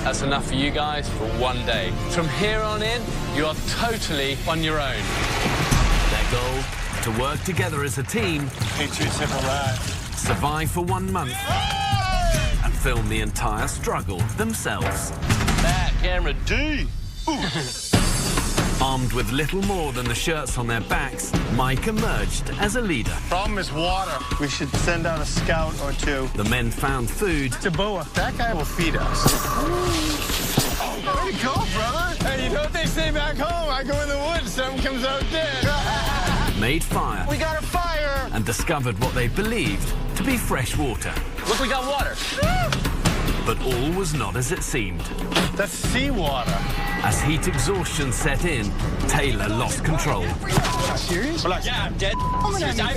That's enough for you guys for one day. From here on in, you are totally on your own. Their goal, to work together as a team, Patriots have arrived. survive for 1 month, and film the entire struggle themselves. Back, camera D. Armed with little more than the shirts on their backs, Mike emerged as a leader. Problem is water. We should send out a scout or two. The men found food. To Boa. That guy will feed us. Way to go, brother. Hey, you know what they say back home? I go in the woods, something comes out dead. Made fire. We got a fire. And discovered what they believed to be fresh water. Look, we got water. But all was not as it seemed. That's seawater. As heat exhaustion set in, Taylor lost control. Serious? Relax. Yeah, I'm dead.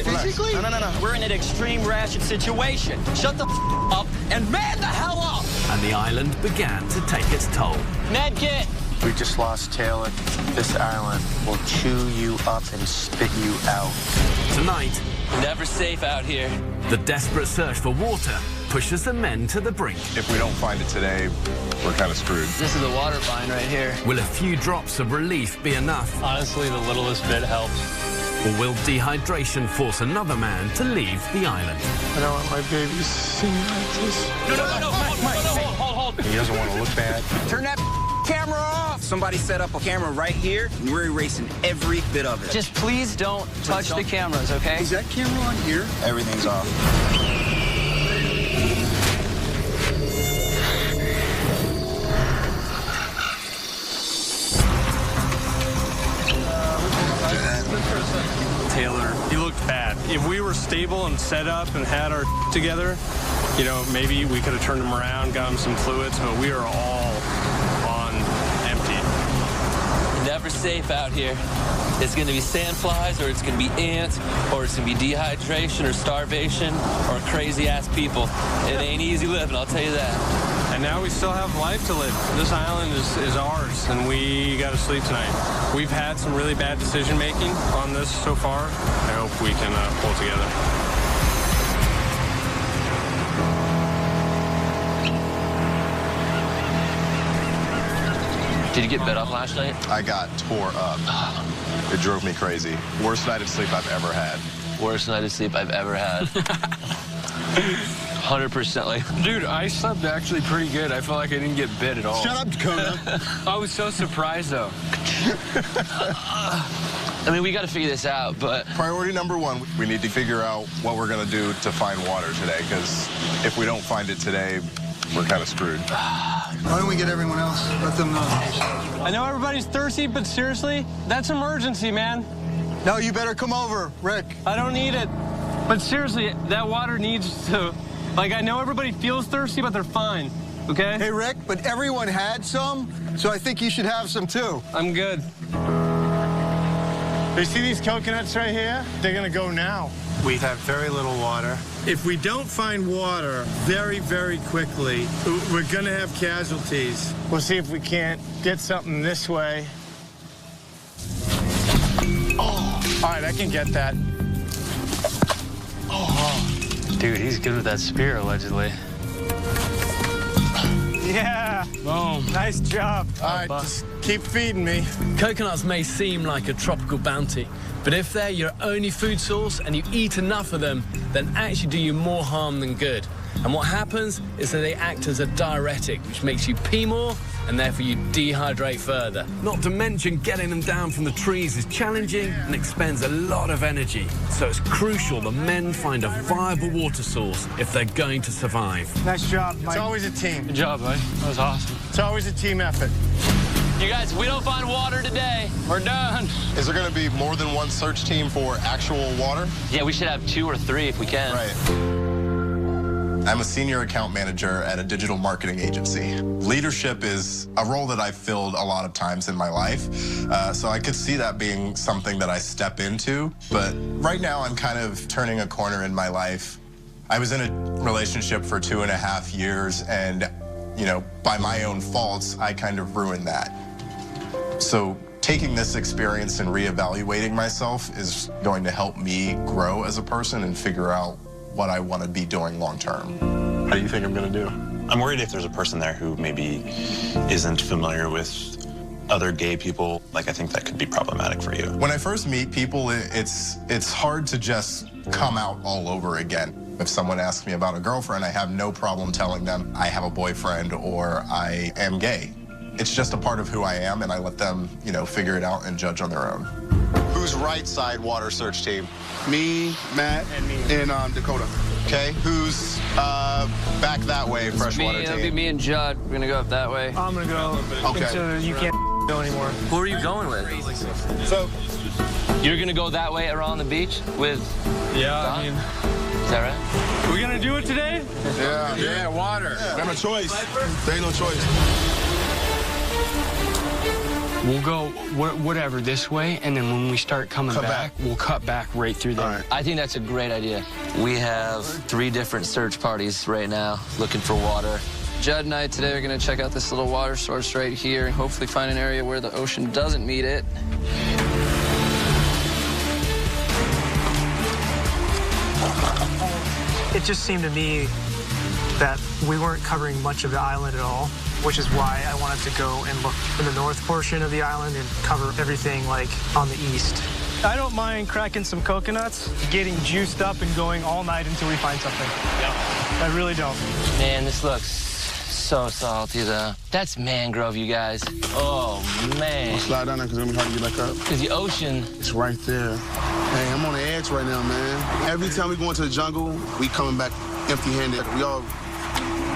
Physically? No. We're in an extreme ration situation. Shut the up and man the hell up. And the island began to take its toll. Med kit. We just lost Taylor. This island will chew you up and spit you out. Tonight, Never safe out here. the desperate search for water pushes the men to the brink. If we don't find it today, we're kind of screwed. This is a water line right here. Will a few drops of relief be enough? Honestly, the littlest bit helps. Or will dehydration force another man to leave the island? I don't want my babies seeing like this. No, hold. He doesn't want to look bad. Turn that camera off. Somebody set up a camera right here, and we're erasing every bit of it. Just please don't touch the cameras, okay? Is that camera on here? Everything's off. Taylor, he looked bad. If we were stable and set up and had our together, you know, maybe we could have turned him around, got him some fluids, but we are all on empty. Never safe out here. It's going to be sandflies, or it's going to be ants, or it's going to be dehydration or starvation or crazy-ass people. It ain't easy living, I'll tell you that. And now we still have life to live. This island is ours, and we got to sleep tonight. We've had some really bad decision-making on this so far. I hope we can pull together. Did you get bed up last night? I got tore up. It drove me crazy. Worst night of sleep I've ever had. Worst night of sleep I've ever had. 100%. Like, Dude, I slept actually pretty good. I felt like I didn't get bit at all. Shut up, Dakota. I was so surprised, though. I mean, we got to figure this out, but Priority number one, we need to figure out what we're going to do to find water today, because if we don't find it today, we're kind of screwed. Why don't we get everyone else? Let them know. I know everybody's thirsty, but seriously, that's emergency, man. No, you better come over, Rick. I don't need it. But seriously, that water needs to... Like, I know everybody feels thirsty, but they're fine, okay? Hey, Rick, but everyone had some, so I think you should have some, too. I'm good. You see these coconuts right here? They're gonna go now. We have very little water. If we don't find water very, very quickly, we're gonna have casualties. We'll see if we can't get something this way. Oh, all right, I can get that. dude, he's good with that spear, allegedly. Yeah. Boom. Nice job. All right, just keep feeding me. Coconuts may seem like a tropical bounty, but if they're your only food source and you eat enough of them, then actually do you more harm than good. And what happens is that they act as a diuretic, which makes you pee more, and therefore you dehydrate further. Not to mention getting them down from the trees is challenging and expends a lot of energy. So it's crucial the men find a viable water source if they're going to survive. Nice job, Mike. It's always a team. Good job, buddy. That was awesome. It's always a team effort. You guys, if we don't find water today, we're done. Is there going to be more than one search team for actual water? Yeah, we should have 2 or 3 if we can. Right. I'm a senior account manager at a digital marketing agency. Leadership is a role that I've filled a lot of times in my life, so I could see that being something that I step into. But right now, I'm kind of turning a corner in my life. I was in a relationship for 2.5 years, and, you know, by my own faults, I kind of ruined that. So taking this experience and reevaluating myself is going to help me grow as a person and figure out what I want to be doing long term. How do you think I'm going to do? I'm worried if there's a person there who maybe isn't familiar with other gay people. Like, I think that could be problematic for you. When I first meet people, it's hard to just come out all over again. If someone asks me about a girlfriend, I have no problem telling them I have a boyfriend or I am gay. It's just a part of who I am, and I let them, you know, figure it out and judge on their own. Who's right side water search team? Me, Matt, and me, and Dakota. Okay, who's back that way, freshwater team? It'll be me and Judd. We're gonna go up that way. I'm gonna go until you can't go anymore. Who are you going with? So, You're gonna go that way around the beach with Yeah, Don? I mean, Is that right? we gonna do it today? yeah, water. Yeah. We have no choice. There ain't no choice. We'll go whatever this way, and then when we start coming back, we'll cut back right through there. Right. I think that's a great idea. We have 3 different search parties right now looking for water. Judd and I today are gonna check out this little water source right here and hopefully find an area where the ocean doesn't meet it. It just seemed to me that we weren't covering much of the island at all, which is why I wanted to go and look in the north portion of the island and cover everything like on the east. I don't mind cracking some coconuts, getting juiced up and going all night until we find something. Yeah. I really don't. Man, this looks so salty, though. That's mangrove, you guys. Oh, man. I'll slide down there because it's going to be hard to get back up. Because the ocean... It's right there. Hey, I'm on the edge right now, man. Every time we go into the jungle, we coming back empty-handed.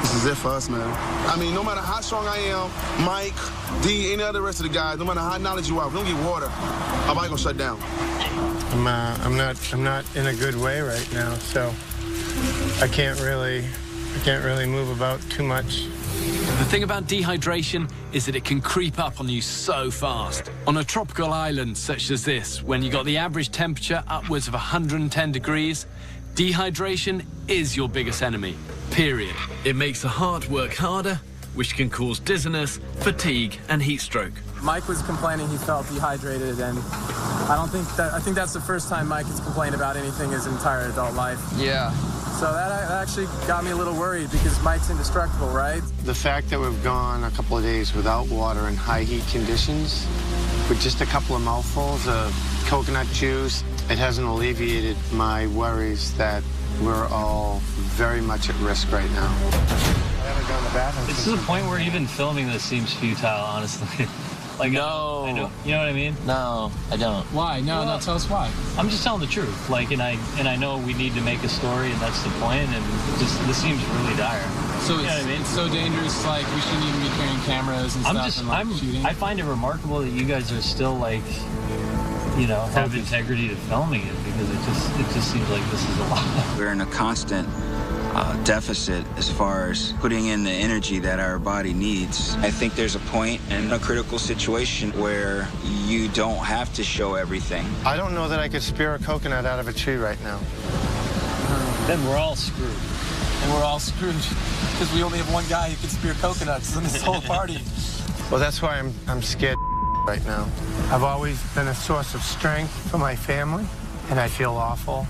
This is it for us, man. I mean, no matter how strong I am, Mike, D, any other rest of the guys, no matter how knowledge you are, if we don't get water, our body gonna shut down. I'm not in a good way right now, so I can't really move about too much. The thing about dehydration is that it can creep up on you so fast. On a tropical island such as this, when you got the average temperature upwards of 110 degrees, dehydration is your biggest enemy, period. It makes the heart work harder, which can cause dizziness, fatigue, and heat stroke. Mike was complaining he felt dehydrated, and I think that's the first time Mike has complained about anything his entire adult life. Yeah. So that actually got me a little worried because Mike's indestructible, right? The fact that we've gone a couple of days without water in high heat conditions, with just a couple of mouthfuls of coconut juice, it hasn't alleviated my worries that we're all very much at risk right now. I haven't gone to the bathroom. It's to the point where even filming this seems futile, honestly. Like, no. I know, you know what I mean? No, I don't. Why? No, tell us why. I'm just telling the truth. Like, and I know we need to make a story, and that's the point. And just this seems really dire. So you know what I mean? It's so dangerous. Like we shouldn't even be carrying cameras and stuff. Shooting. I find it remarkable that you guys are still like, you know, have integrity to filming it because it just seems like this is a lot. We're in a constant deficit as far as putting in the energy that our body needs. I think there's a point in a critical situation where you don't have to show everything. I don't know that I could spear a coconut out of a tree right now. Then we're all screwed. And we're all screwed because we only have one guy who can spear coconuts in this whole party. Well, that's why I'm scared right now. I've always been a source of strength for my family, and I feel awful.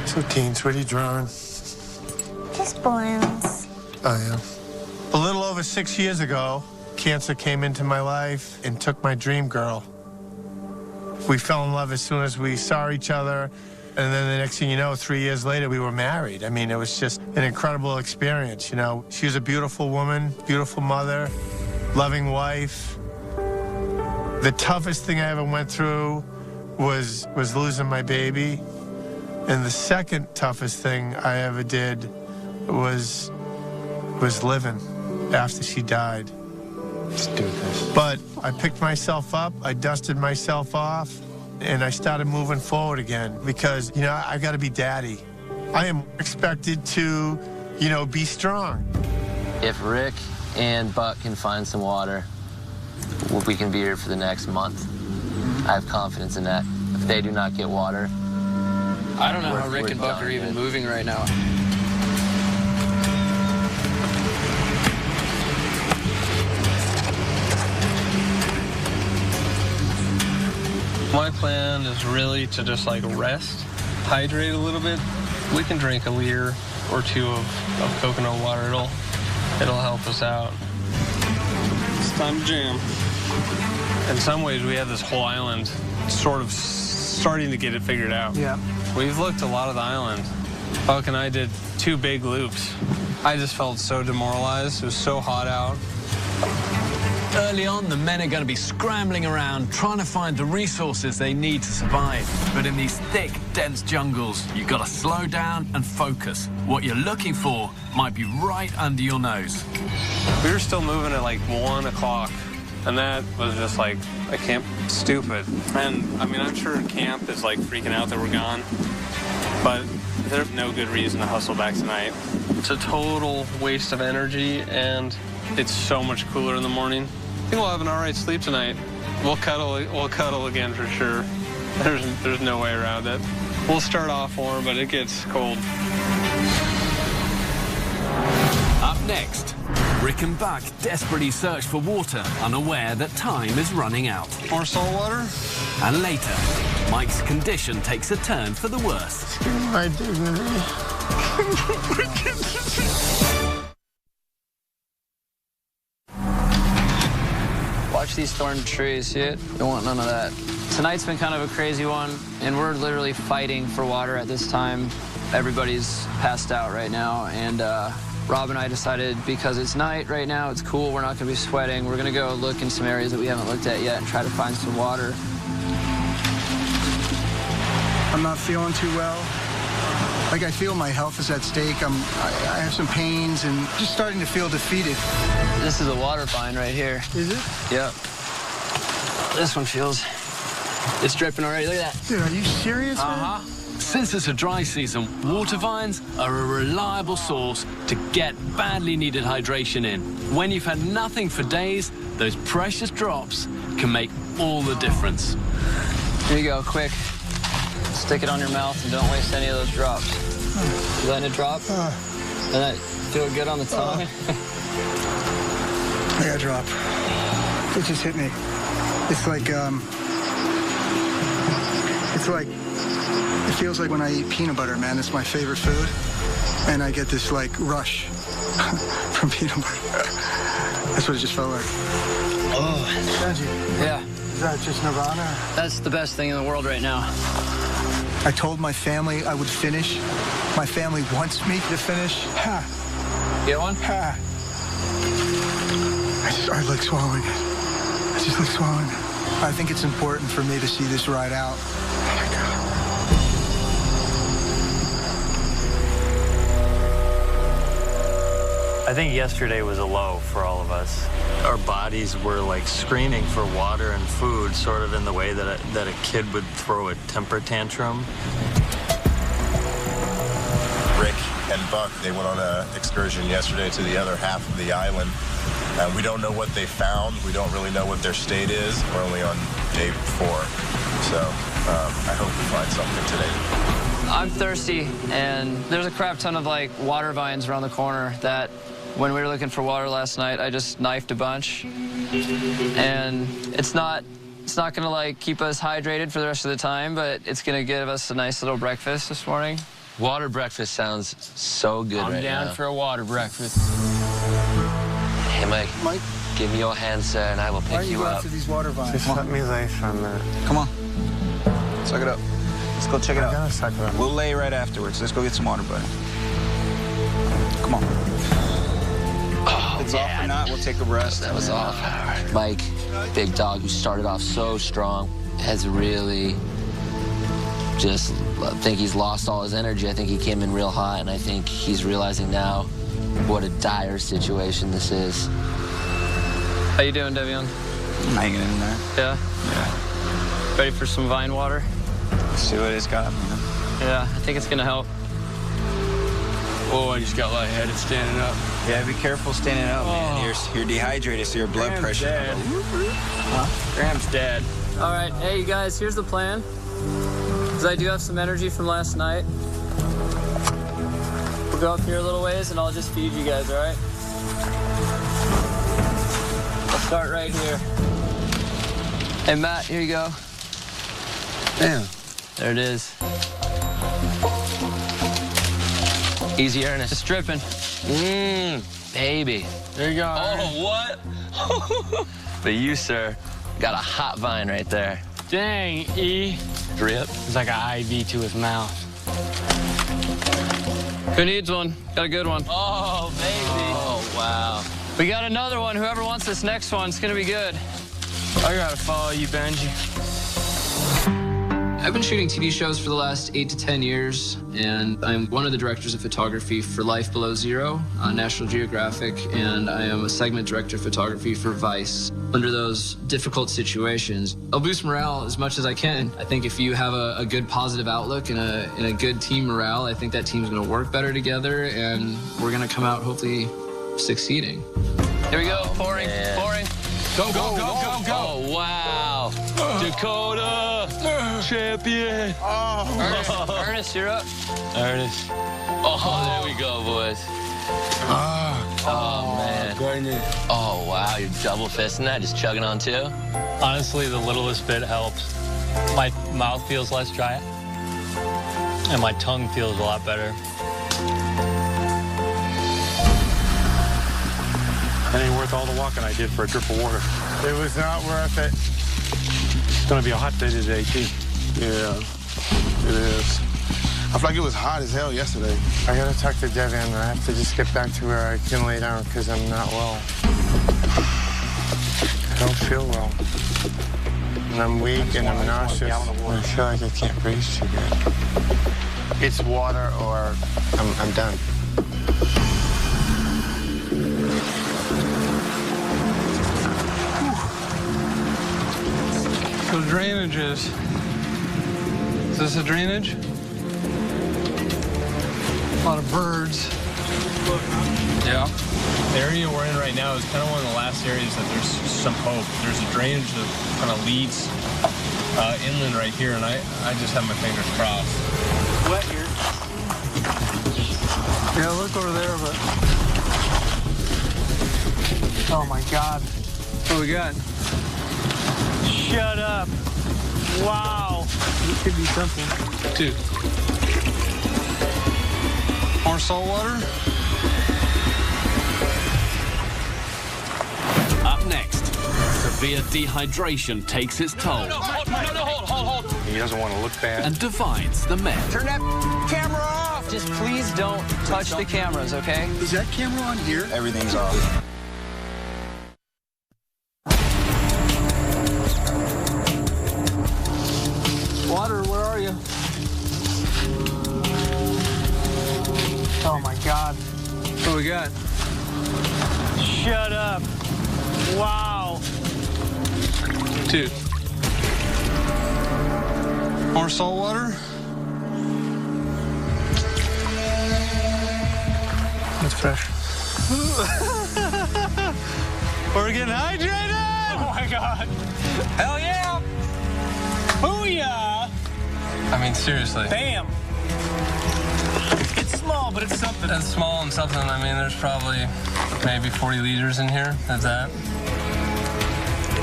So, Teens, what are you drawing? Just balloons. Oh, yeah. A little over 6 years ago, cancer came into my life and took my dream girl. We fell in love as soon as we saw each other, and then the next thing you know, 3 years later, we were married. I mean, it was just an incredible experience, you know. She was a beautiful woman, beautiful mother, loving wife. The toughest thing I ever went through was losing my baby. And the second toughest thing I ever did was living after she died. Let's do this. But I picked myself up, I dusted myself off, and I started moving forward again because, you know, I got to be daddy. I am expected to, you know, be strong. If Rick and Buck can find some water, we can be here for the next month. I have confidence in that. If they do not get water, I don't know how Rick and Buck are even moving right now. My plan is really to just like rest, hydrate a little bit. We can drink a liter or two of coconut water. It'll help us out. It's time to jam. In some ways, we have this whole island sort of starting to get it figured out. Yeah. We've looked a lot of the island. Buck and I did 2 big loops. I just felt so demoralized. It was so hot out. Early on, the men are going to be scrambling around, trying to find the resources they need to survive. But in these thick, dense jungles, you've got to slow down and focus. What you're looking for might be right under your nose. We were still moving at like 1 o'clock, and that was just like, I can't, stupid. And I mean, I'm sure camp is like freaking out that we're gone, but there's no good reason to hustle back tonight. It's a total waste of energy, and it's so much cooler in the morning. I think we'll have an all right sleep tonight. We'll cuddle again for sure. There's no way around it. We'll start off warm, but it gets cold. Up next, Rick and Buck desperately search for water, unaware that time is running out. More salt water? And later, Mike's condition takes a turn for the worse. My dignity. Watch these thorn trees, see it? Don't want none of that. Tonight's been kind of a crazy one, and we're literally fighting for water at this time. Everybody's passed out right now, and Rob and I decided because it's night right now, it's cool, we're not gonna be sweating. We're gonna go look in some areas that we haven't looked at yet and try to find some water. I'm not feeling too well. Like, I feel my health is at stake. I have some pains and just starting to feel defeated. This is a water vine right here. Is it? Yep. This one feels, it's dripping already. Look at that. Dude, are you serious, man? Since it's a dry season, water vines are a reliable source to get badly needed hydration in. When you've had nothing for days, those precious drops can make all the difference. Here you go, quick. Stick it on your mouth and don't waste any of those drops. You letting it drop? Does that feel good on the tongue? I got a drop. It just hit me. It's like, it feels like when I eat peanut butter, man. It's my favorite food. And I get this, like, rush from peanut butter. That's what it just felt like. Oh. Did you? Yeah. Is that just nirvana? That's the best thing in the world right now. I told my family I would finish. My family wants me to finish. Ha. Get one? Ha. I like swallowing it. I just like swallowing it. I think it's important for me to see this ride out. Oh, my God. I think yesterday was a low for all of us. Our bodies were like screaming for water and food, sort of in the way that a kid would throw a temper tantrum. Rick and Buck, they went on an excursion yesterday to the other half of the island. We don't know what they found. We don't really know what their state is. We're only on day 4. So I hope we find something today. I'm thirsty, and there's a crap ton of like water vines around the corner that when we were looking for water last night, I just knifed a bunch. And it's not gonna like keep us hydrated for the rest of the time, but it's gonna give us a nice little breakfast this morning. Water breakfast sounds so good right now. I'm down for a water breakfast. Hey, Mike. Mike? Give me your hand, sir, and I will pick you up. After these water vines? Just let me lay for a minute. Come on. Suck it up. Let's go check it out. I gotta suck it up. We'll lay right afterwards. Let's go get some water, buddy. Come on. If it's off or not, we'll take a rest. That was off. Mike, big dog, who started off so strong, has really just, I think he's lost all his energy. I think he came in real hot, and I think he's realizing now what a dire situation this is. How you doing, Devion? I'm hanging in there. Yeah? Yeah. Ready for some vine water? Let's see what it's got, man. Yeah, I think it's gonna help. Oh, I just got lightheaded standing up. Yeah, be careful standing up, man. You're dehydrated, so your blood pressure. Dead. Huh? Graham's dead. All right, hey, you guys, here's the plan. Because I do have some energy from last night. We'll go up here a little ways, and I'll just feed you guys, all right? I'll start right here. Hey, Matt, here you go. Damn. There it is. Easy, Ernest. It's dripping. Baby. There you go. Oh, what? But you, sir, got a hot vine right there. Dang, E. Drip. It's like an IV to his mouth. Who needs one? Got a good one. Oh, baby. Oh, wow. We got another one. Whoever wants this next one, it's gonna be good. I gotta follow you, Benji. I've been shooting TV shows for the last 8 to 10 years, and I'm one of the directors of photography for Life Below Zero on National Geographic, and I am a segment director of photography for Vice. Under those difficult situations, I'll boost morale as much as I can. I think if you have a good positive outlook and a good team morale, I think that team's gonna work better together, and we're gonna come out hopefully succeeding. Here we go, pouring. Go, go, go, go, go. Oh, wow. Dakota, champion. Ernest, you're up. Ernest. Oh, there we go, boys. Oh, man. Goodness. Oh, wow, you're double fisting that, just chugging on too? Honestly, the littlest bit helps. My mouth feels less dry, and my tongue feels a lot better. That ain't worth all the walking I did for a drip of water. It was not worth it. It's gonna be a hot day today, too. Yeah, it is. I feel like it was hot as hell yesterday. I gotta talk to Devin. I have to just get back to where I can lay down because I'm not well. I don't feel well. And I'm weak and I'm nauseous. I feel like I can't breathe too good. It's water or I'm done. So drainages. Is this a drainage? A lot of birds. Yeah. The area we're in right now is kind of one of the last areas that there's some hope. There's a drainage that kind of leads inland right here, and I just have my fingers crossed. Wet here. Yeah, look over there, but... Oh, my God. What do we got? Shut up. Wow. It could be something. Dude. More salt water? Up next, severe dehydration takes its toll. No, hold. He doesn't want to look bad. And divides the men. Turn that camera off. Just please don't touch the cameras, okay? Is that camera on here? Everything's off. Water, where are you? Oh my God. What do we got? Shut up. Wow. Dude. More salt water? It's fresh. We're getting hydrated! Oh my God. Hell yeah! Booyah! I mean, seriously. Bam. It's small, but it's something. That's small and something. I mean, there's probably maybe 40 liters in here. That's that.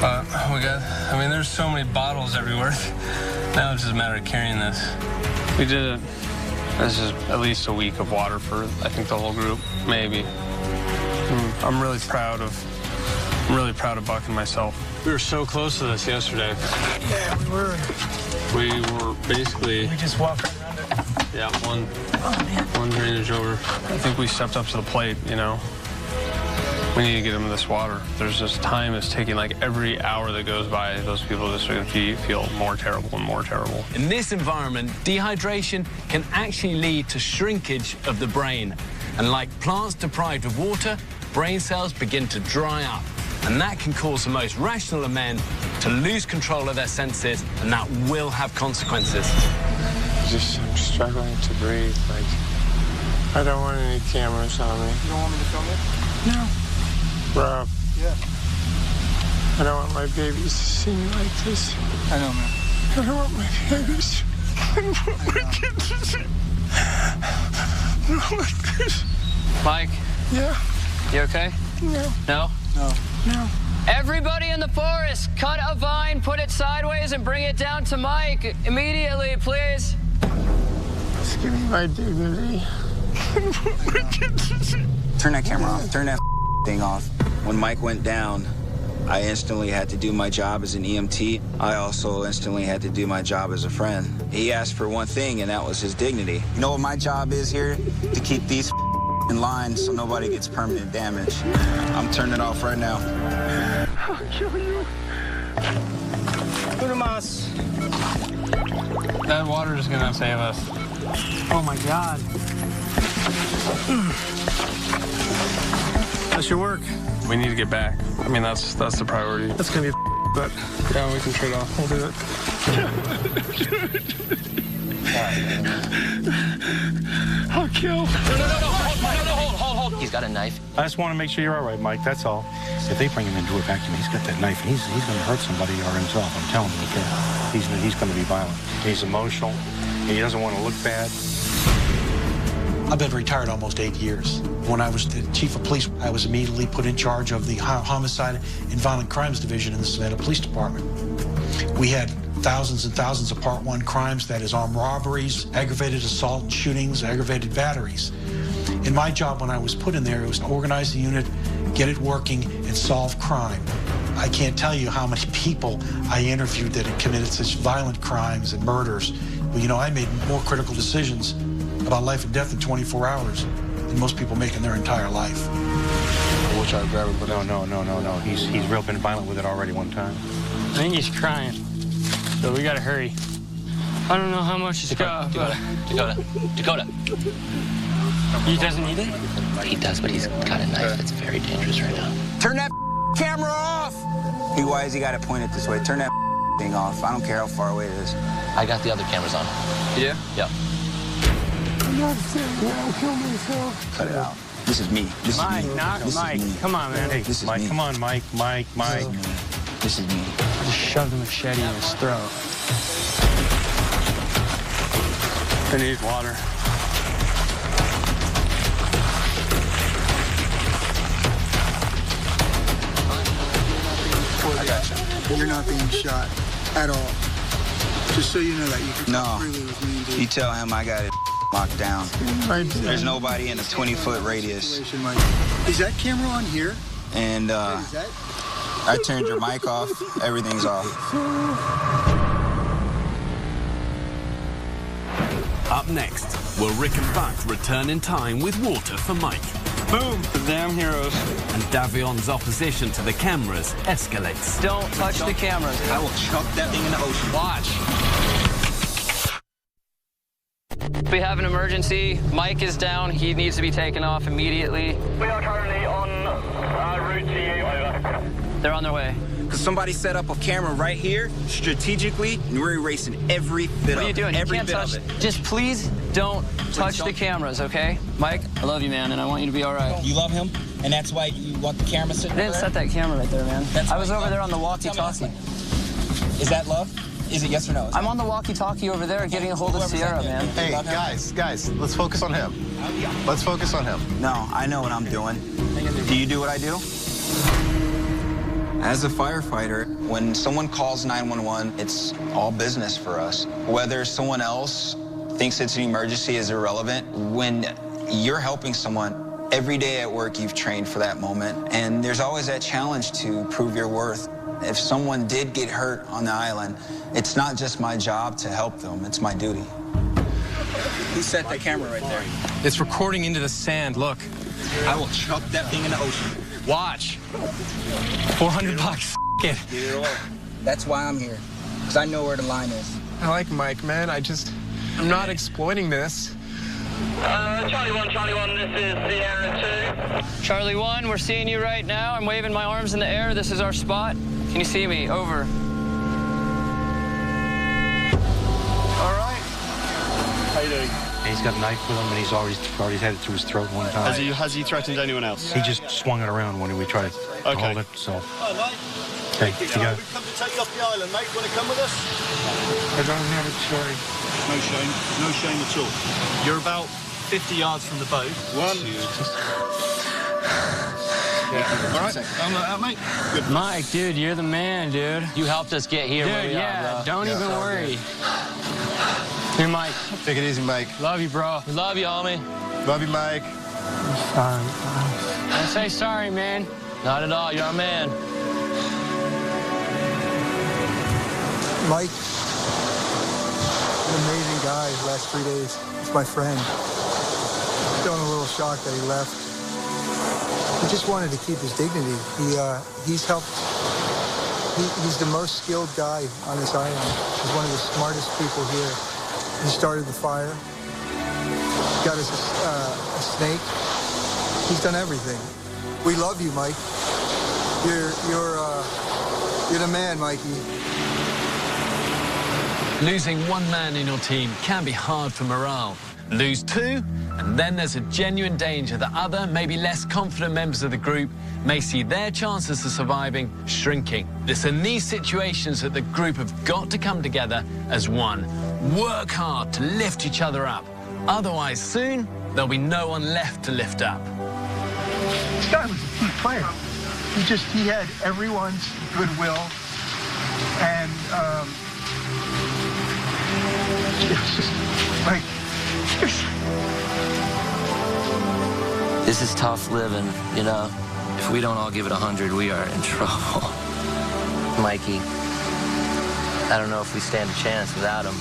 But we got, I mean, there's so many bottles everywhere. Now it's just a matter of carrying this. We did it. This is at least a week of water for, I think, the whole group, maybe. I'm really proud of Buck and myself. We were so close to this yesterday. Yeah, we were. We were basically... We just walked around it. Yeah, one drainage over. I think we stepped up to the plate, you know. We need to get them this water. There's this time it's taking, like, every hour that goes by, those people just are going to feel more terrible and more terrible. In this environment, dehydration can actually lead to shrinkage of the brain. And like plants deprived of water, brain cells begin to dry up. And that can cause the most rational of men to lose control of their senses, and that will have consequences. I'm struggling to breathe. Like, I don't want any cameras on me. You don't want me to film it? No. Rob. Yeah. I don't want my babies to see me like this. I know, man. I don't want my babies. I don't want my kids to see. Not like this. Mike? Yeah. You okay? No. No? No. No. Everybody in the forest, cut a vine, put it sideways, and bring it down to Mike immediately, please. Just give me my dignity. Turn that camera off. Turn that thing off. When Mike went down, I instantly had to do my job as an EMT. I also instantly had to do my job as a friend. He asked for one thing, and that was his dignity. You know what my job is here? To keep these in line so nobody gets permanent damage. I'm turning it off right now. I'll kill you. That water is gonna save us. Oh my God. That should work. We need to get back. I mean, that's the priority. That's gonna be but yeah, we can trade off. we'll do it. I'll kill. No, hold. He's got a knife. I just want to make sure you're all right, Mike, that's all. If they bring him into a vacuum, he's got that knife, and he's going to hurt somebody or himself. I'm telling you, okay? He's going to be violent. He's emotional. He doesn't want to look bad. I've been retired almost 8 years. When I was the chief of police, I was immediately put in charge of the Homicide and Violent Crimes Division in the Savannah Police Department. We had thousands and thousands of Part 1 crimes, that is armed robberies, aggravated assault, shootings, aggravated batteries. And my job when I was put in there, it was to organize the unit, get it working, and solve crime. I can't tell you how many people I interviewed that had committed such violent crimes and murders. Well, you know, I made more critical decisions about life and death in 24 hours than most people make in their entire life. We'll try to grab him, but no. He's real been violent with it already one time. I think he's crying, so we gotta hurry. I don't know how much he's got, but... Dakota. He doesn't need it? He does, but he's got a knife that's very dangerous right now. Turn that camera off! Hey, why has he got to point it this way? Turn that thing off. I don't care how far away it is. I got the other cameras on. Yeah? Yep. I'm not saying I'll kill myself. Cut it out. This is me. This Mike, is me. knock him, Mike. Come on, man. Hey, This is Mike, me. come on, Mike. This is me. Just shove the machete in his throat. I need water. I got you. You're not being shot at all. Just so you know that you can talk freely with me. Dude. You tell him I got it locked down. Right. There's nobody in a 20-foot radius. Is that camera on here? And Is that? I turned your mic off. Everything's off. Up next, will Rick and Buck return in time with water for Mike? Boom! The damn heroes. And Davion's opposition to the cameras escalates. Don't touch the cameras. I will chuck that thing in the ocean. Watch. We have an emergency. Mike is down. He needs to be taken off immediately. We are currently on route to you. Over. They're on their way. Because somebody set up a camera right here, strategically, and we're erasing every bit What are you doing? every You can't bit touch. of it. Just please don't touch the cameras, okay? Mike, I love you, man, and I want you to be all right. You love him, and that's why you want the camera sitting I didn't there? set that camera right there, man. I was over there on the walkie-talkie. Is that love? Is it yes or no? I'm on the walkie-talkie over there getting a hold of Sierra, man. Hey, guys, let's focus on him. Let's focus on him. No, I know what I'm doing. Do you do what I do? As a firefighter, when someone calls 911, it's all business for us. Whether someone else thinks it's an emergency is irrelevant. When you're helping someone, every day at work you've trained for that moment, and there's always that challenge to prove your worth. If someone did get hurt on the island, it's not just my job to help them, it's my duty. Who set the camera right there? It's recording into the sand, look. I will chuck that thing in the ocean. Watch. 400 bucks. It. That's why I'm here, because I know where the line is. I like Mike, man. I'm not exploiting this. Charlie 1, this is Sierra 2. Charlie 1, we're seeing you right now. I'm waving my arms in the air. This is our spot. Can you see me? Over. All right. How you doing? He's got a knife with him, and he's already had it through his throat one time. Has he threatened anyone else? He just swung it around when we tried to hold it, so... Hi, mate. Okay, you got it. We've come to take you off the island, mate. Want to come with us? I don't have it, sorry. No shame at all. You're about 50 yards from the boat. One. All right, I'm out, mate. Good. Mike, dude, you're the man, dude. You helped us get here. Dude, yeah, don't even worry. Here, Mike. Take it easy, Mike. Love you, bro. We love you, homie. Love you, Mike. I'm sorry. Don't say sorry, man. Not at all. You're our man. Mike, an amazing guy the last 3 days. He's my friend. Still a little shocked that he left. He just wanted to keep his dignity. He's helped. He's the most skilled guy on this island. He's one of the smartest people here. He started the fire. Got us a snake. He's done everything. We love you, Mike. You're the man, Mikey. Losing one man in your team can be hard for morale. Lose two, and then there's a genuine danger that other, maybe less confident members of the group may see their chances of surviving shrinking. It's in these situations that the group have got to come together as one. Work hard to lift each other up. Otherwise, soon, there'll be no one left to lift up. This guy was a team player. He had everyone's goodwill, and it was just like, This is tough living, you know. If we don't all give it 100, we are in trouble. Mikey, I don't know if we stand a chance without him.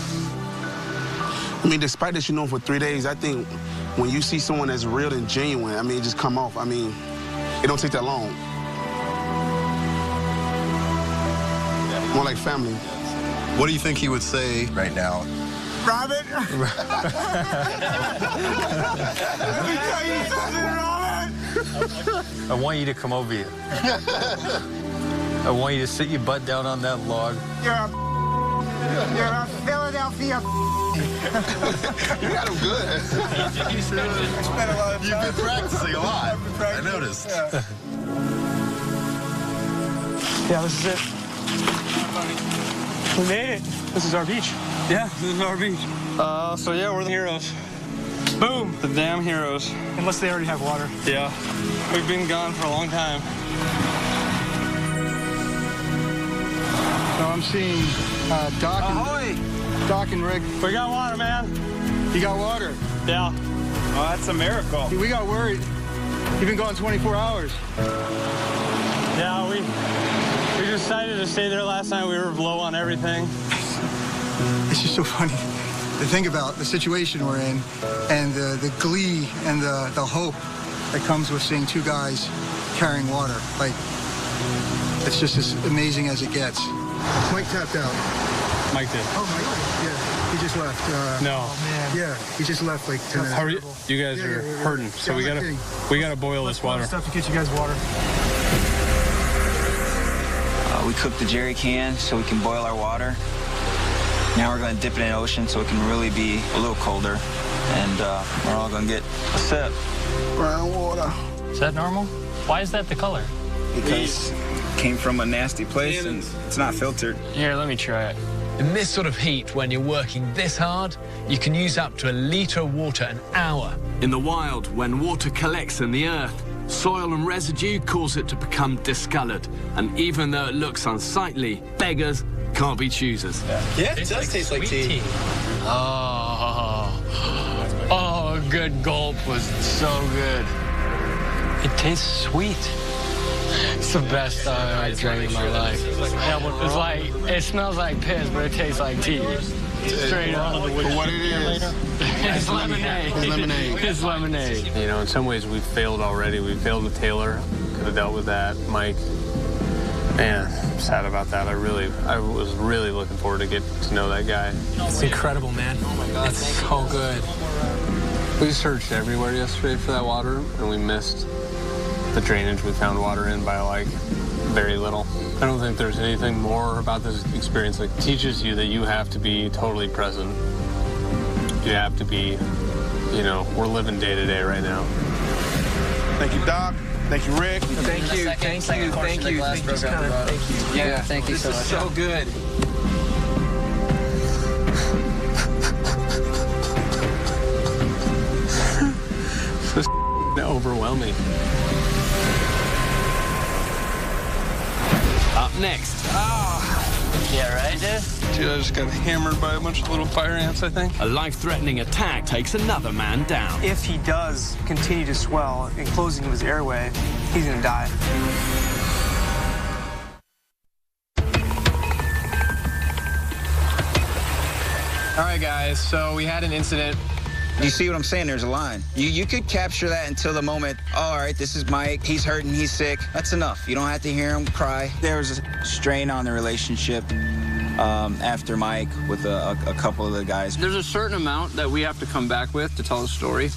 I mean, despite that you know him for 3 days, I think when you see someone that's real and genuine, I mean, it just come off. I mean, it don't take that long. More like family. What do you think he would say right now? Robin! Let me tell you something, Robin! I want you to come over here. I want you to sit your butt down on that log. You're a Philadelphia. You got him good. I spent a lot of time. You've been practicing a lot. I noticed. Yeah, this is it. We made it. This is our beach. Yeah, this is our beach. So yeah, we're the heroes. Boom! The damn heroes. Unless they already have water. Yeah. We've been gone for a long time. So I'm seeing Doc and Rick. We got water, man. You got water? Yeah. Oh, that's a miracle. We got worried. You've been gone 24 hours. Yeah, we decided to stay there last night. We were low on everything. It's just so funny to think about the situation we're in and the glee and the hope that comes with seeing two guys carrying water. Like, it's just as amazing as it gets. Mike tapped out. Mike did. Oh, Mike? Yeah, he just left. No. Oh, man. Yeah, he just left like 10 minutes. How are you? You guys are hurting, so we gotta boil this water. Stuff to get you guys water. We cooked the jerry can so we can boil our water. Now we're going to dip it in the ocean so it can really be a little colder. And we're all going to get a sip. Brown water. Is that normal? Why is that the color? Because it came from a nasty place and it's not filtered. Here, let me try it. In this sort of heat, when you're working this hard, you can use up to 1 litre of water an hour. In the wild, when water collects in the earth, soil and residue cause it to become discoloured. And even though it looks unsightly, beggars can't be choosers. Yeah, it does taste like tea. Oh, a good gulp was so good. It tastes sweet. It's the best I've drank in my life. It's like, it smells like piss, but it tastes like tea. Straight up. For what it is. It's lemonade. It's lemonade. It's lemonade. You know, in some ways we've failed already. We failed with Taylor. Could have dealt with that. Mike. Man, I'm sad about that. I was really looking forward to get to know that guy. It's incredible, man. Oh my God, it's so good. We searched everywhere yesterday for that water, and we missed the drainage we found water in by, like, very little. I don't think there's anything more about this experience that teaches you that you have to be totally present. You have to be, you know, we're living day to day right now. Thank you, Doc. Thank you, Rick. Thank you. Yeah, thank you so much. This is so good. This is overwhelming. Up next. Yeah, right, dude? Dude, I just got hammered by a bunch of little fire ants, I think. A life-threatening attack takes another man down. If he does continue to swell, enclosing his airway, he's going to die. All right, guys, so we had an incident. You see what I'm saying? There's a line. You could capture that until the moment, oh, all right, this is Mike. He's hurting. He's sick. That's enough. You don't have to hear him cry. There was a strain on the relationship after Mike with a couple of the guys. There's a certain amount that we have to come back with to tell a story.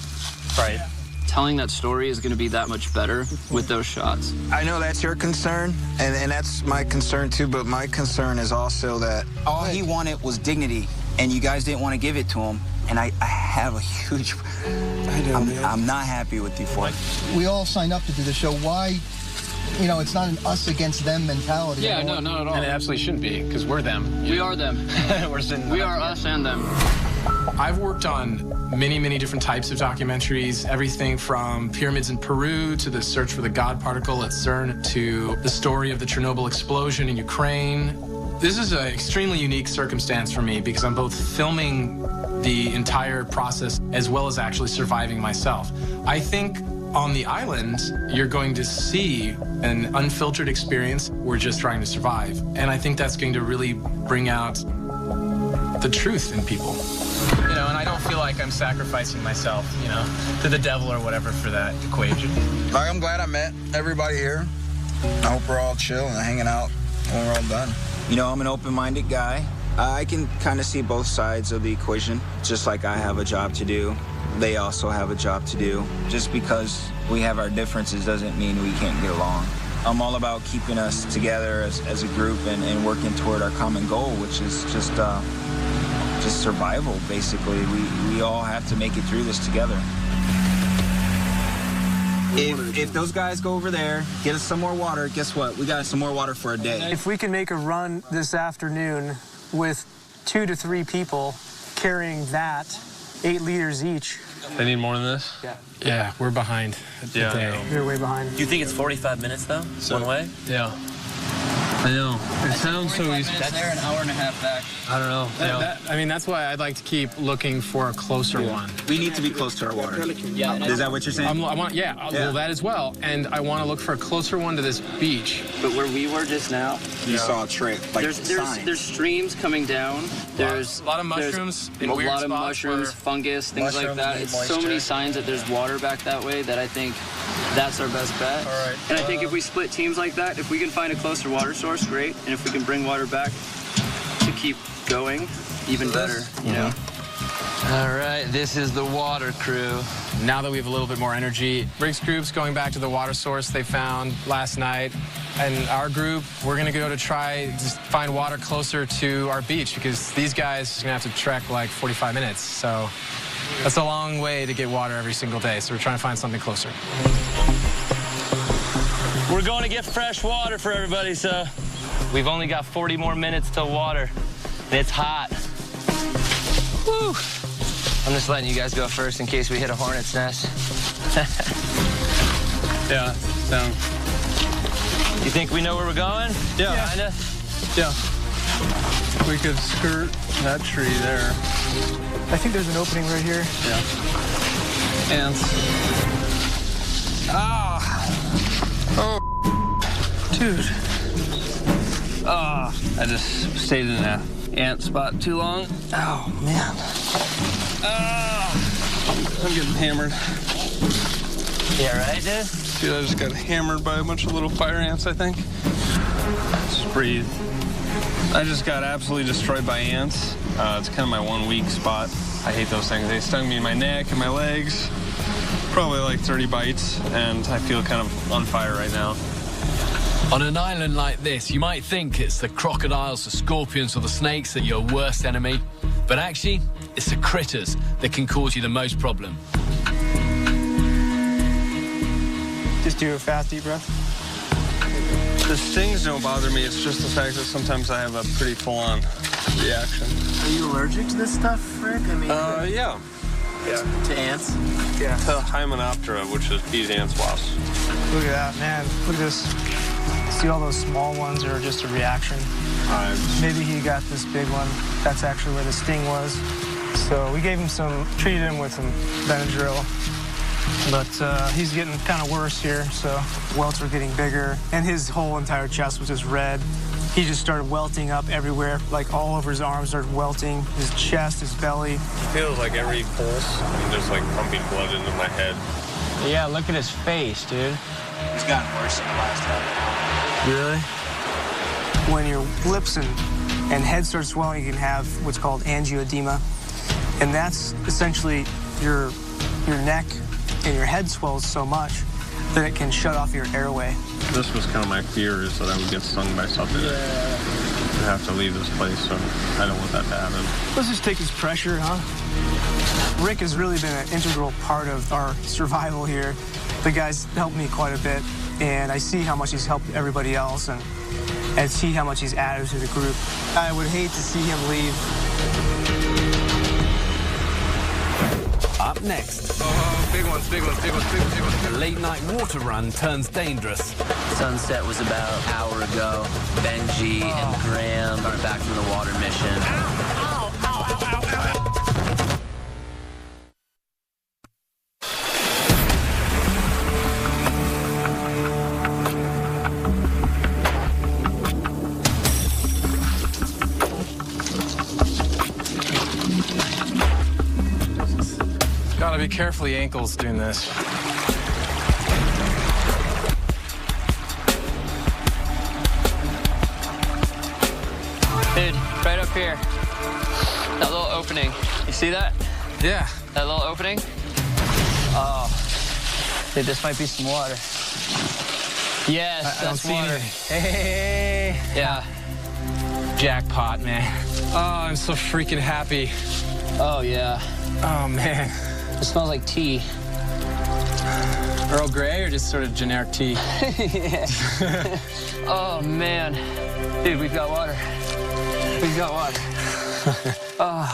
Right. Telling that story is going to be that much better with those shots. I know that's your concern, and that's my concern too, but my concern is also that all he wanted was dignity, and you guys didn't want to give it to him. And I have a huge... I'm not happy with you for it. We all signed up to do the show. Why? You know, it's not an us against them mentality. Yeah, no, not at all. And it absolutely shouldn't be, because we're them. We are them. We are us and them. I've worked on many different types of documentaries, everything from pyramids in Peru to the search for the God particle at CERN to the story of the Chernobyl explosion in Ukraine. This is an extremely unique circumstance for me because I'm both filming the entire process as well as actually surviving myself. I think on the island, you're going to see an unfiltered experience. We're just trying to survive. And I think that's going to really bring out the truth in people. You know, and I don't feel like I'm sacrificing myself, you know, to the devil or whatever for that equation. I'm glad I met everybody here. I hope we're all chill and hanging out when we're all done. You know, I'm an open-minded guy. I can kind of see both sides of the equation. Just like I have a job to do, they also have a job to do. Just because we have our differences doesn't mean we can't get along. I'm all about keeping us together as a group and working toward our common goal, which is just survival, basically. We all have to make it through this together. If those guys go over there, get us some more water, guess what? We got some more water for a day. If we can make a run this afternoon with 2 to 3 people carrying that, 8 liters each. They need more than this? Yeah, we're behind. Yeah. You're way behind. Do you think it's 45 minutes, though? One way? Yeah. I know. It sounds so easy. That's there, an hour and a half back. I don't know. I mean, that's why I'd like to keep looking for a closer one. We need to be close to our water. Yeah. Is that what you're saying? Well, that as well. And I want to look for a closer one to this beach. But where we were just now, you saw a trick, like there's streams coming down. There's a lot of mushrooms in weird spots. A lot of mushrooms, fungus, things like that. It's so many signs that there's water back that way that I think that's our best bet. All right. And I think if we split teams like that, if we can find a closer water source, great. And if we can bring water back to keep going, even better, you know. All right, this is the water crew. Now that we have a little bit more energy, Rick's group's going back to the water source they found last night. And our group, we're going to go to try to find water closer to our beach because these guys are going to have to trek like 45 minutes. So that's a long way to get water every single day. So we're trying to find something closer. We're going to get fresh water for everybody, so we've only got 40 more minutes till water. And it's hot. Woo! I'm just letting you guys go first in case we hit a hornet's nest. Yeah, down. You think we know where we're going? Yeah. Kinda? Yeah. We could skirt that tree there. I think there's an opening right here. Yeah. Ants. Ah! Oh, dude. Ah, I just stayed in an ant spot too long. Oh, man. Ah! I'm getting hammered. Yeah, right, dude? Dude, I just got hammered by a bunch of little fire ants, I think. Just breathe. I just got absolutely destroyed by ants. It's kind of my one weak spot. I hate those things. They stung me in my neck and my legs. Probably like 30 bites, and I feel kind of on fire right now. On an island like this, you might think it's the crocodiles, the scorpions, or the snakes that are your worst enemy. But actually, it's the critters that can cause you the most problem. Just do a fast, deep breath. The stings don't bother me. It's just the fact that sometimes I have a pretty full-on reaction. Are you allergic to this stuff, Rick? I mean, yeah. Yeah. To ants? Yeah. To Hymenoptera, which is bees, ants, wasps. Look at that, man. Look at this. See all those small ones are just a reaction. Maybe he got this big one. That's actually where the sting was. So we gave him treated him with some Benadryl. But he's getting kind of worse here, so welts were getting bigger. And his whole entire chest was just red. He just started welting up everywhere, like all over his arms started welting, his chest, his belly. It feels like every pulse, I'm just like pumping blood into my head. Yeah, look at his face, dude. It's gotten worse in the last time. Really? When your lips and head start swelling, you can have what's called angioedema. And that's essentially your neck and your head swells so much that it can shut off your airway. This was kind of my fear, is that I would get stung by something and have to leave this place, so I don't want that to happen. Let's just take his pressure, huh? Rick has really been an integral part of our survival here. The guy's helped me quite a bit, and I see how much he's helped everybody else, and see how much he's added to the group. I would hate to see him leave. Up next. Oh, big ones. The late night water run turns dangerous. Sunset was about an hour ago. Benji and Graham are back from the water mission. Ow, ow, ow, ow, ow, ow. Gotta be careful the ankles doing this. Dude, right up here. That little opening. You see that? Yeah. That little opening? Oh. Dude, this might be some water. Yes, I don't that's see water. anything. Hey. Yeah. Jackpot, man. Oh, I'm so freaking happy. Oh, yeah. Oh, man. It smells like tea. Earl Grey or just sort of generic tea? Yeah. Oh, man. Dude, we've got water. We've got water. Oh.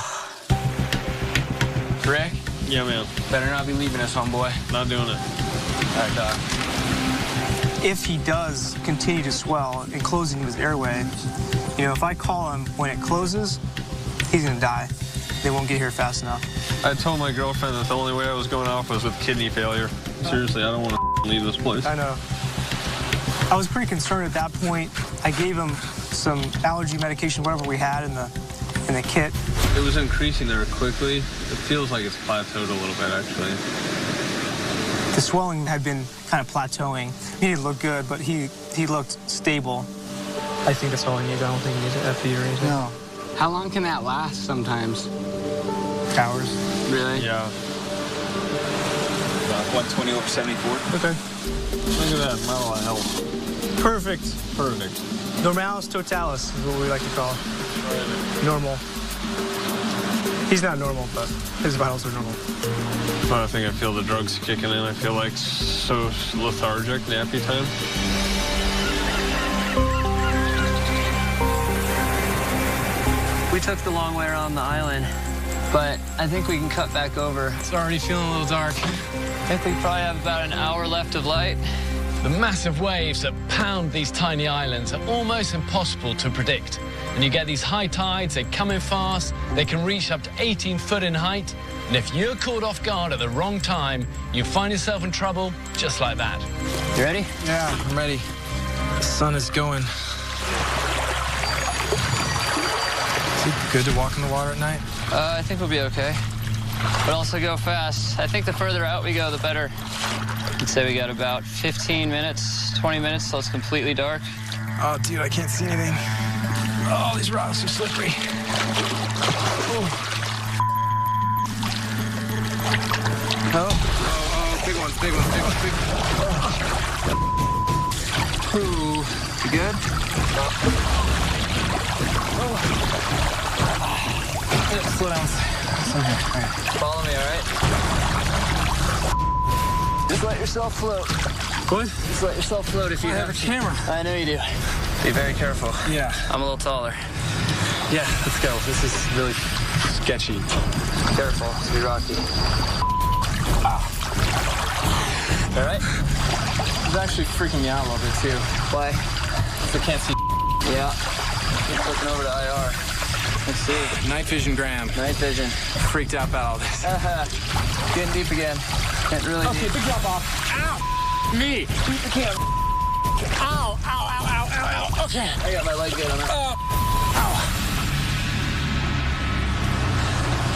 Rick? Yeah, man. Better not be leaving us, homeboy. Not doing it. All right, Doc. If he does continue to swell and closing his airway, you know, if I call him when it closes, he's gonna die. They won't get here fast enough. I told my girlfriend that the only way I was going off was with kidney failure. Seriously, I don't want to leave this place. I know. I was pretty concerned at that point. I gave him some allergy medication, whatever we had in the kit. It was increasing there quickly. It feels like it's plateaued a little bit, actually. The swelling had been kind of plateauing. He didn't look good, but he looked stable. I think that's all I need. I don't think he needs an FE or anything. No. How long can that last sometimes? Hours. Really? Yeah. 120 over 74. Okay. Look at that, model of health. Perfect. Perfect. Normalis totalis is what we like to call it. Normal. He's not normal, but his vitals are normal. But I think I feel the drugs kicking in. I feel like so lethargic, nappy time. We took the long way around the island, but I think we can cut back over. It's already feeling a little dark. I think we probably have about an hour left of light. The massive waves that pound these tiny islands are almost impossible to predict. And you get these high tides, they come in fast, they can reach up to 18 foot in height. And if you're caught off guard at the wrong time, you find yourself in trouble just like that. You ready? Yeah, I'm ready. The sun is going. Is it good to walk in the water at night? I think we'll be okay. But also go fast. I think the further out we go, the better. I'd say we got about 15 minutes, 20 minutes till it's completely dark. Oh, dude, I can't see anything. Oh, these rocks are slippery. Oh, big ones, big ones, big ones, big ones. Ooh, you good? Slow down. Follow me, all right? Just let yourself float. What? Just let yourself float if you have a camera. I know you do. Be very careful. Yeah. I'm a little taller. Yeah, let's go. This is really sketchy. Careful, it's be rocky. All right? It's actually freaking me out a little bit, too. Why? I can't see. Yeah. Keep looking over to IR. Let's see. Night vision, Graham. Night vision. Freaked out about all this. Getting deep again. Getting really deep. Okay, big drop off. Ow! Me! Keep the camera. Ow, ow, ow, ow, ow, ow. Okay. I got my leg good on that.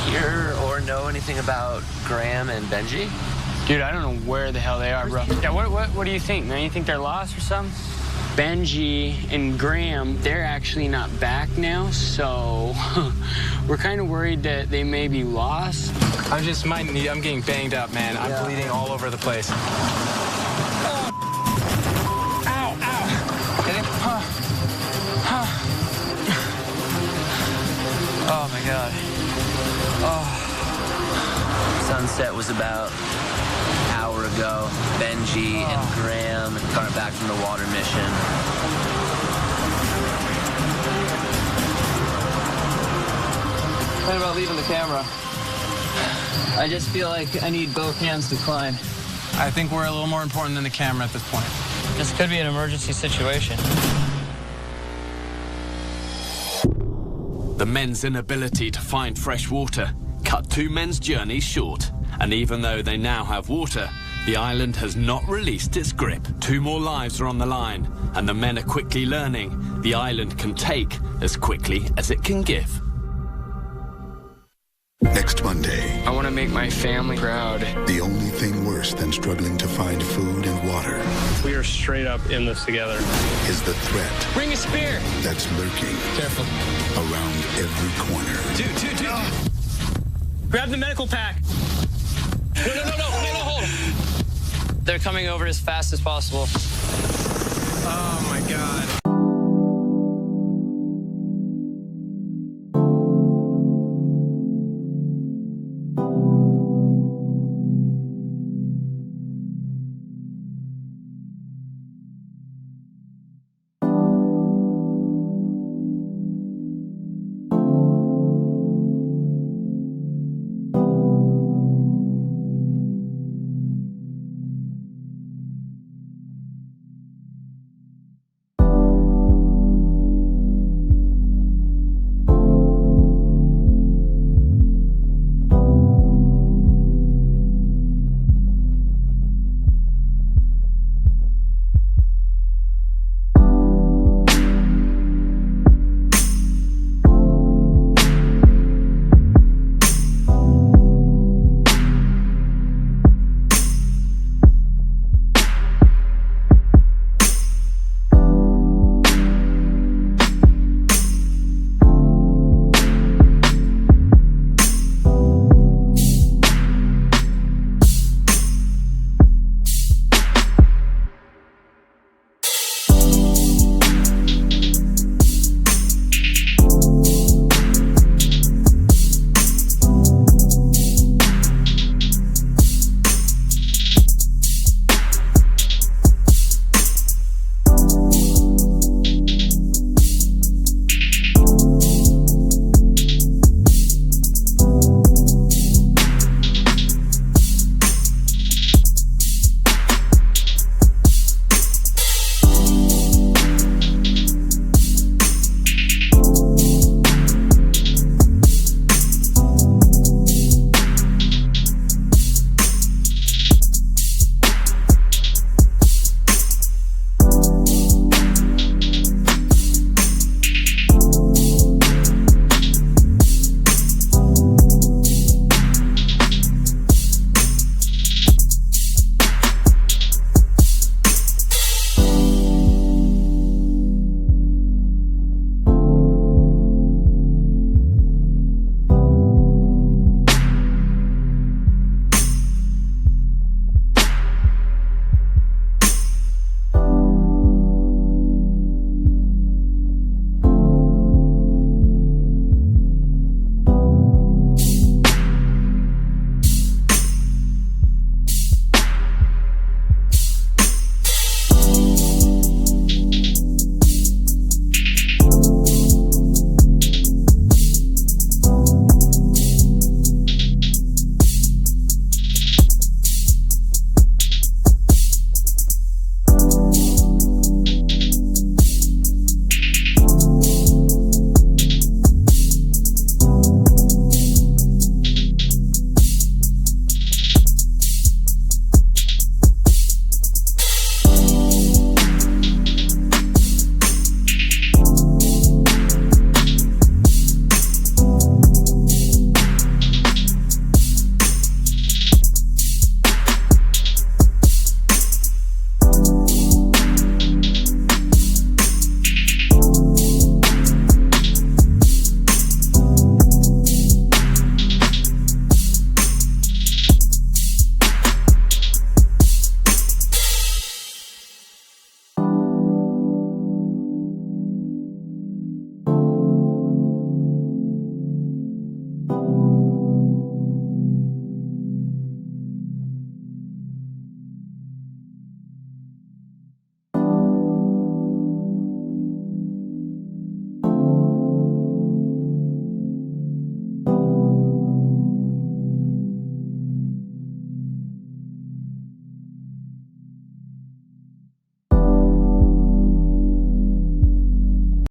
Hear or know anything about Graham and Benji? Dude, I don't know where the hell they are, bro. Yeah, what do you think, man? You think they're lost or something? Benji and Graham, they're actually not back now, so we're kind of worried that they may be lost. I'm getting banged up, man. I'm bleeding all over the place. Ow, ow. Get him? Oh, my God. Oh. Sunset was about an hour ago. Benji and Graham got back from the water mission. What about leaving the camera? I just feel like I need both hands to climb. I think we're a little more important than the camera at this point. This could be an emergency situation. The men's inability to find fresh water cut two men's journeys short. And even though they now have water, the island has not released its grip. Two more lives are on the line, and the men are quickly learning the island can take as quickly as it can give. Next Monday, I want to make my family proud. the only thing worse than struggling to find food and water We are straight up in this together. is the threat Bring a spear. that's lurking Careful. around every corner. Dude. Grab the medical pack. No, hold on. They're coming over as fast as possible. Oh, my God.